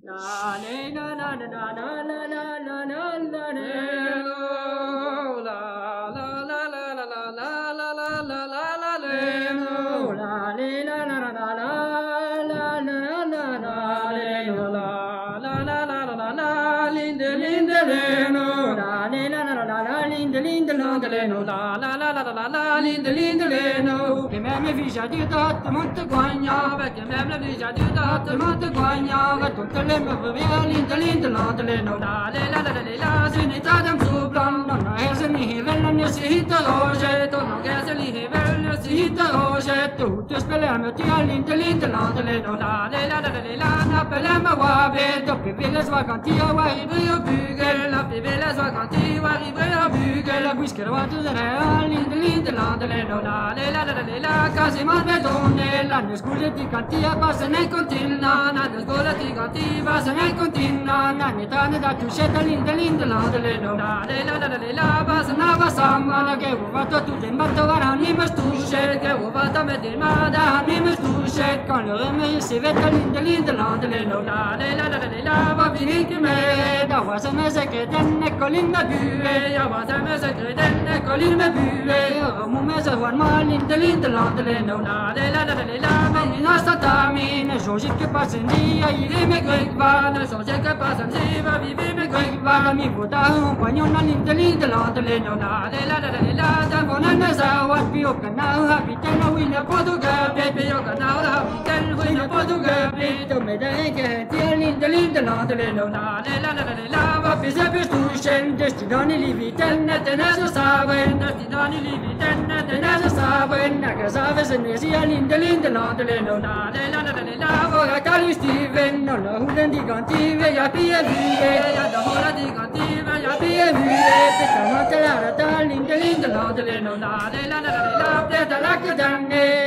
La le na na na na na na na na na na le lo la la la la la la la la la la la la le lo la le na na na na la na na na le lo la la la la la la linde linde le lo la le na na na na linde linde le lo la la la la la la linde linde le lo che me visa di tot monte guagnava che me visa di tot monte guagnava tutte le mie via linde linde le lo la le la la la se ne tadam su plan non è se mi vellano si hita roge to non che se li vellano si hita roge tutte spelliamo ti linde linde le lo la le la la na pelama wa ve to che ve le svaganti wa io bugel la ve le svaganti wa io bugel la whisker wa tu linde linde le lo la le la case ma ve donne la scusa ti cantia passa nel continua na scusa ti cantiva se nel continua na metà da tu scetta linde le lo la le la passa na passa ma che ho fatto tu te matto va ni ma stusce che ho fatto me di ma da ni ma stusce con le me si vede linde le lo la le la va finire che me da va se me se che tenne colin me bue ya va se me se che tenne colin me bue mo me se va mal linde le lo la le la ma ni nostra tamine so che passa in dia ire me che va ne so che passa in dia vive me che va mi puta un pagnone linde le lo la le la da buona ne sa wa più che na ha vitena wina potuga baby io che na ha vitena wina potuga baby to me dai che ti linde le lo la la va pisa per tu scende stinoni li vitena te ne so sa venna stinoni li vitena te ne so sa venna che sa se ne sia linde lo la la va cali Steven non la hulen di cantive ya pia vive ya da hora di cantive ya pia vive per la linde lo la la la la la la la la